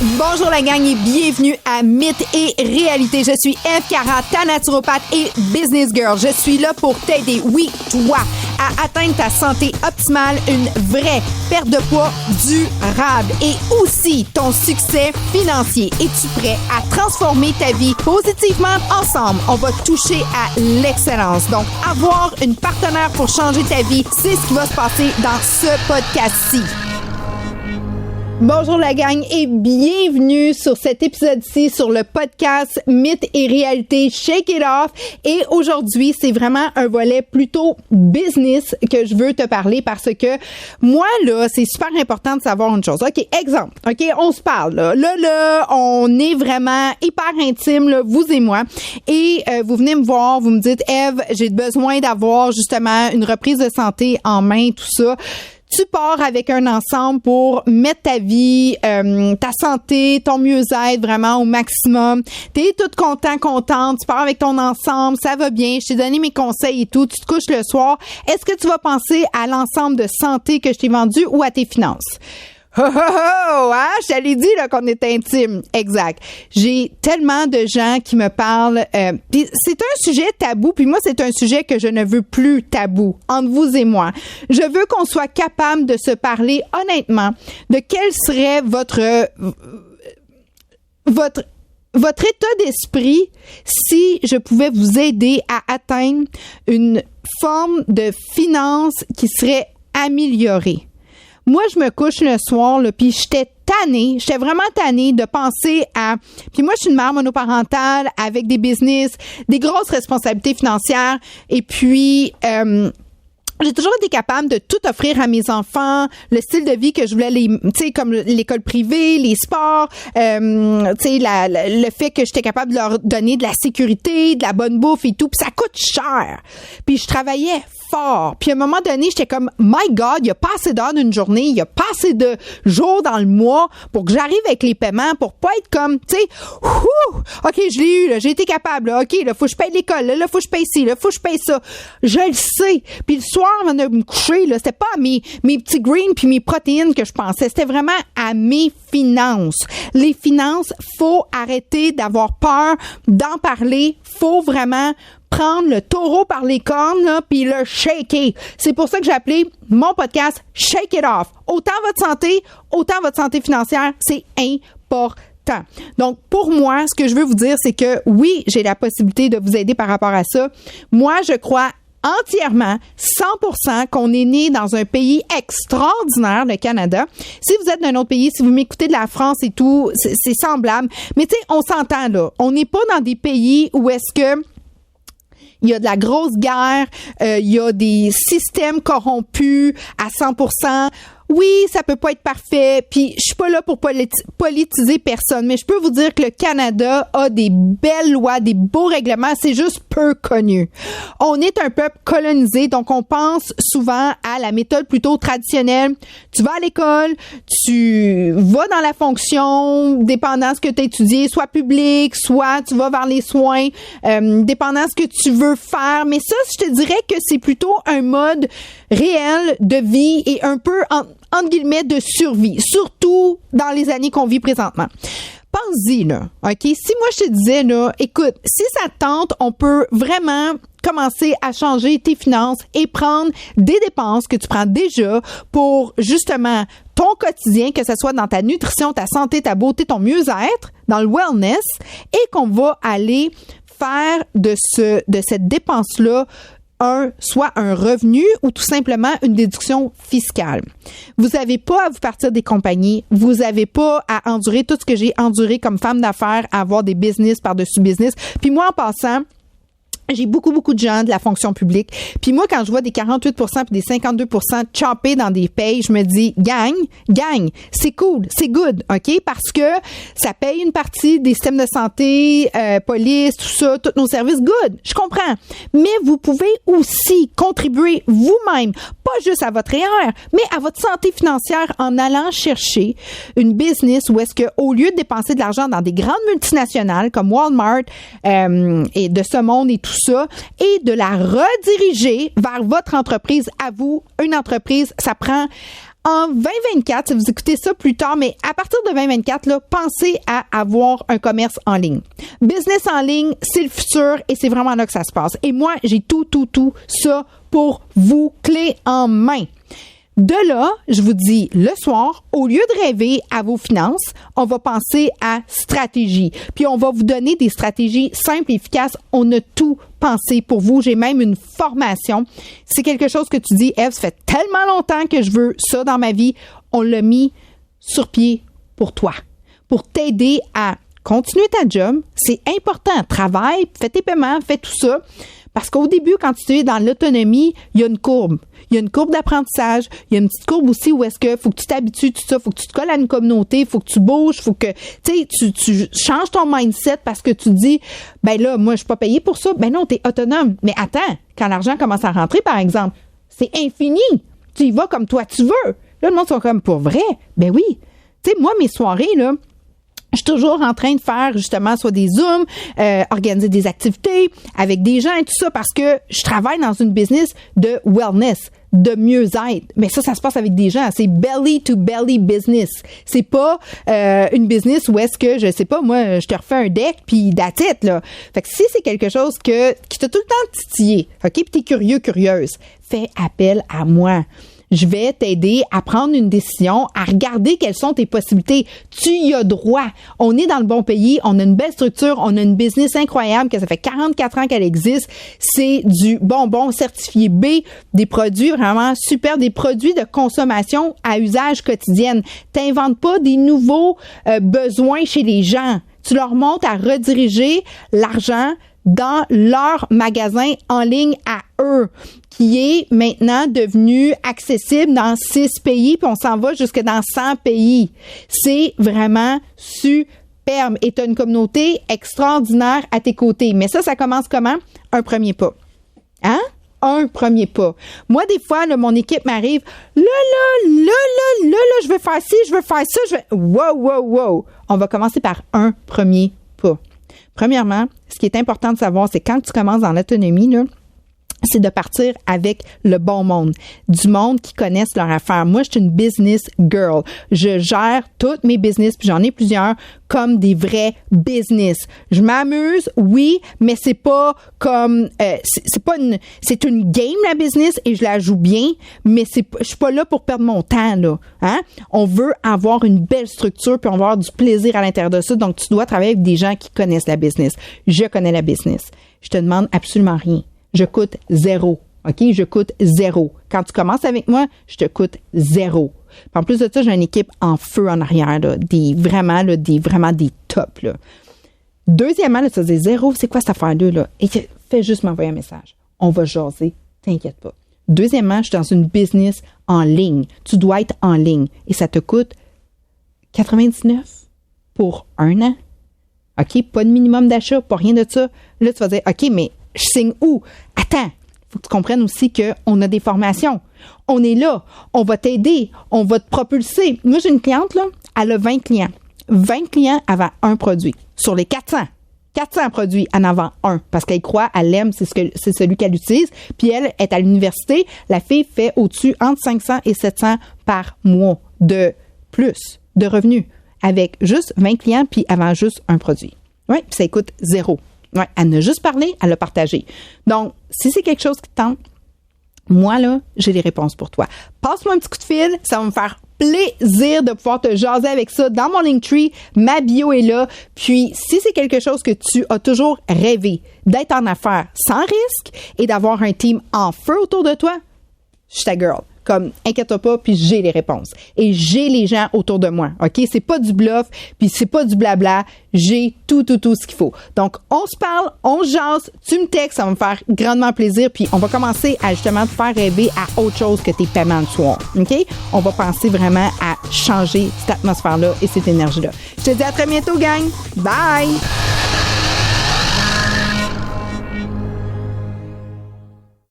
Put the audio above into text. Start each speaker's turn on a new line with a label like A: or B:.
A: Bonjour la gang et bienvenue à Mythe et Réalité. Je suis Eve Cara, ta naturopathe et business girl. Je suis là pour t'aider, oui, toi, à atteindre ta santé optimale, une vraie perte de poids durable et aussi ton succès financier. Es-tu prêt à transformer ta vie positivement? Ensemble, on va toucher à l'excellence. Donc, avoir une partenaire pour changer ta vie, c'est ce qui va se passer dans ce podcast-ci. Bonjour la gang et bienvenue sur cet épisode-ci sur le podcast Mythe et Réalité Shake It Off. Et aujourd'hui, c'est vraiment un volet plutôt business que je veux te parler parce que moi, là, c'est super important de savoir une chose. OK, exemple. OK, on se parle, là. Là, on est vraiment hyper intime, là, vous et moi. Et vous venez me voir, vous me dites, Eve, j'ai besoin d'avoir justement une reprise de santé en main, tout ça. Tu pars avec un ensemble pour mettre ta vie, ta santé, ton mieux-être vraiment au maximum. T'es toute contente, tu pars avec ton ensemble, ça va bien, je t'ai donné mes conseils et tout, tu te couches le soir. Est-ce que tu vas penser à l'ensemble de santé que je t'ai vendu ou à tes finances? Oh, oh, oh, hein? Je t'allais dit là qu'on est intime. Exact. J'ai tellement de gens qui me parlent. Puis c'est un sujet tabou. Puis moi, c'est un sujet que je ne veux plus tabou entre vous et moi. Je veux qu'on soit capable de se parler honnêtement de quel serait votre état d'esprit si je pouvais vous aider à atteindre une forme de finance qui serait améliorée. Moi, je me couche le soir, là, puis j'étais vraiment tannée de penser à... Puis moi, je suis une mère monoparentale avec des business, des grosses responsabilités financières, et puis... j'ai toujours été capable de tout offrir à mes enfants, le style de vie que je voulais, tu sais, comme l'école privée, les sports, tu sais, le fait que j'étais capable de leur donner de la sécurité, de la bonne bouffe et tout, puis ça coûte cher. Puis je travaillais fort. Puis à un moment donné, j'étais comme, my God, il y a pas assez d'heures d'une journée, il y a pas assez de jours dans le mois pour que j'arrive avec les paiements, pour pas être comme, tu sais, OK, je l'ai eu, là, j'ai été capable, là, OK, là, faut que je paye l'école, là, faut que je paye ci, là, faut que je paye ça. Je le sais. Puis le soir, avant de me coucher, là, c'était pas à mes petits greens puis mes protéines que je pensais, c'était vraiment à mes finances. Les finances, faut arrêter d'avoir peur d'en parler, faut vraiment prendre le taureau par les cornes là, puis le shaker. C'est pour ça que j'ai appelé mon podcast Shake It Off. Autant votre santé financière, c'est important. Donc, pour moi, ce que je veux vous dire, c'est que oui, j'ai la possibilité de vous aider par rapport à ça. Moi, je crois entièrement, 100% qu'on est né dans un pays extraordinaire, le Canada. Si vous êtes d'un autre pays, si vous m'écoutez de la France et tout, c'est semblable. Mais tu sais, on s'entend là. On n'est pas dans des pays où est-ce que il y a de la grosse guerre, il y a des systèmes corrompus à 100%. Oui, ça peut pas être parfait, puis je suis pas là pour politiser personne, mais je peux vous dire que le Canada a des belles lois, des beaux règlements, c'est juste peu connu. On est un peuple colonisé, donc on pense souvent à la méthode plutôt traditionnelle. Tu vas à l'école, tu vas dans la fonction, dépendant ce que tu as étudié, soit public, soit tu vas vers les soins, dépendant ce que tu veux faire, mais ça, je te dirais que c'est plutôt un mode réel de vie et un peu entre guillemets, de survie, surtout dans les années qu'on vit présentement. Pense-y, là, OK? Si moi, je te disais, là, écoute, si ça te tente, on peut vraiment commencer à changer tes finances et prendre des dépenses que tu prends déjà pour, justement, ton quotidien, que ce soit dans ta nutrition, ta santé, ta beauté, ton mieux-être, dans le wellness, et qu'on va aller faire de cette dépense-là soit un revenu ou tout simplement une déduction fiscale. Vous n'avez pas à vous partir des compagnies. Vous n'avez pas à endurer tout ce que j'ai enduré comme femme d'affaires, à avoir des business par-dessus business. Puis moi, en passant, j'ai beaucoup de gens de la fonction publique. Puis moi, quand je vois des 48% puis des 52% choppés dans des payes, je me dis, gang, c'est cool, c'est good, OK? Parce que ça paye une partie des systèmes de santé, police, tout ça, tous nos services, good, je comprends. Mais vous pouvez aussi contribuer vous-même, pas juste à votre REER, mais à votre santé financière en allant chercher une business où est-ce que, au lieu de dépenser de l'argent dans des grandes multinationales comme Walmart et de ce monde et tout ça, et de la rediriger vers votre entreprise à vous. Une entreprise, ça prend En 2024, si vous écoutez ça plus tard, mais à partir de 2024, là, pensez à avoir un commerce en ligne. Business en ligne, c'est le futur et c'est vraiment là que ça se passe. Et moi, j'ai tout ça pour vous, clé en main. De là, je vous dis, le soir, au lieu de rêver à vos finances, on va penser à stratégie. Puis on va vous donner des stratégies simples et efficaces. On a tout pensé pour vous. J'ai même une formation. C'est quelque chose que tu dis, Ève, ça fait tellement longtemps que je veux ça dans ma vie. On l'a mis sur pied pour toi, pour t'aider à continuer ta job. C'est important. Travaille, fais tes paiements, fais tout ça. Parce qu'au début, quand tu es dans l'autonomie, il y a une courbe. Il y a une courbe d'apprentissage. Il y a une petite courbe aussi où est-ce que faut que tu t'habitues, tout ça. Faut que tu te colles à une communauté. Faut que tu bouges. Faut que, tu changes ton mindset parce que tu te dis, ben là, moi, je suis pas payé pour ça. Ben non, t'es autonome. Mais attends, quand l'argent commence à rentrer, par exemple, c'est infini. Tu y vas comme toi tu veux. Là, le monde sont comme, pour vrai? Ben oui. Tu sais, moi, mes soirées, là, je suis toujours en train de faire justement soit des Zooms, organiser des activités avec des gens et tout ça parce que je travaille dans une business de wellness, de mieux-être. Mais ça se passe avec des gens. C'est belly to belly business. C'est pas une business où est-ce que, je sais pas, moi, je te refais un deck puis that's it, là. Fait que si c'est quelque chose qui t'a tout le temps titillé, OK, puis t'es curieuse, fais appel à moi. Je vais t'aider à prendre une décision, à regarder quelles sont tes possibilités. Tu y as droit. On est dans le bon pays, on a une belle structure, on a une business incroyable que ça fait 44 ans qu'elle existe. C'est du bonbon certifié B, des produits vraiment super, des produits de consommation à usage quotidien. T'inventes pas des nouveaux besoins chez les gens. Tu leur montres à rediriger l'argent dans leur magasin en ligne à eux, qui est maintenant devenu accessible dans 6 pays, puis on s'en va jusque dans 100 pays. C'est vraiment superbe. Et tu as une communauté extraordinaire à tes côtés. Mais ça commence comment? Un premier pas. Hein? Un premier pas. Moi, des fois, là, mon équipe m'arrive, là, je veux faire ci, je veux faire ça, wow. On va commencer par un premier pas. Premièrement, ce qui est important de savoir, c'est quand tu commences dans l'autonomie, là, c'est de partir avec le bon monde, du monde qui connaissent leur affaire. Moi, je suis une business girl. Je gère toutes mes business, puis j'en ai plusieurs, comme des vrais business. Je m'amuse, oui, mais c'est pas comme c'est une game la business et je la joue bien, mais je suis pas là pour perdre mon temps là. Hein? On veut avoir une belle structure puis on va avoir du plaisir à l'intérieur de ça. Donc tu dois travailler avec des gens qui connaissent la business. Je connais la business. Je te demande absolument rien. Je coûte 0. OK? Je coûte 0. Quand tu commences avec moi, je te coûte 0. Puis en plus de ça, j'ai une équipe en feu en arrière, là, des tops, là. Deuxièmement, là, tu vas dire 0, c'est quoi cette affaire-là, là? Et fais juste m'envoyer un message. On va jaser. T'inquiète pas. Deuxièmement, je suis dans une business en ligne. Tu dois être en ligne. Et ça te coûte 99 pour 1 an. OK? Pas de minimum d'achat, pas rien de ça. Là, tu vas dire, OK, mais je signe où? Attends, faut que tu comprennes aussi qu'on a des formations. On est là, on va t'aider, on va te propulser. Moi, j'ai une cliente, là, elle a 20 clients. 20 clients avant un produit. Sur les 400 produits, en avant un. Parce qu'elle croit, elle l'aime, c'est celui qu'elle utilise. Puis elle est à l'université. La fille fait au-dessus entre 500 et 700 par mois de plus de revenus. Avec juste 20 clients, puis avant juste un produit. Oui, puis ça coûte 0. Ouais, elle en a juste parlé, elle l'a partagé. Donc, si c'est quelque chose qui te tente, moi, là, j'ai les réponses pour toi. Passe-moi un petit coup de fil, ça va me faire plaisir de pouvoir te jaser avec ça dans mon Linktree. Ma bio est là. Puis, si c'est quelque chose que tu as toujours rêvé, d'être en affaires sans risque et d'avoir un team en feu autour de toi, je suis ta girl. Comme, inquiète-toi pas, puis j'ai les réponses. Et j'ai les gens autour de moi, OK? C'est pas du bluff, puis c'est pas du blabla. J'ai tout ce qu'il faut. Donc, on se parle, on se jase, tu me textes, ça va me faire grandement plaisir, puis on va commencer à justement te faire rêver à autre chose que tes paiements de soir, OK? On va penser vraiment à changer cette atmosphère-là et cette énergie-là. Je te dis à très bientôt, gang! Bye!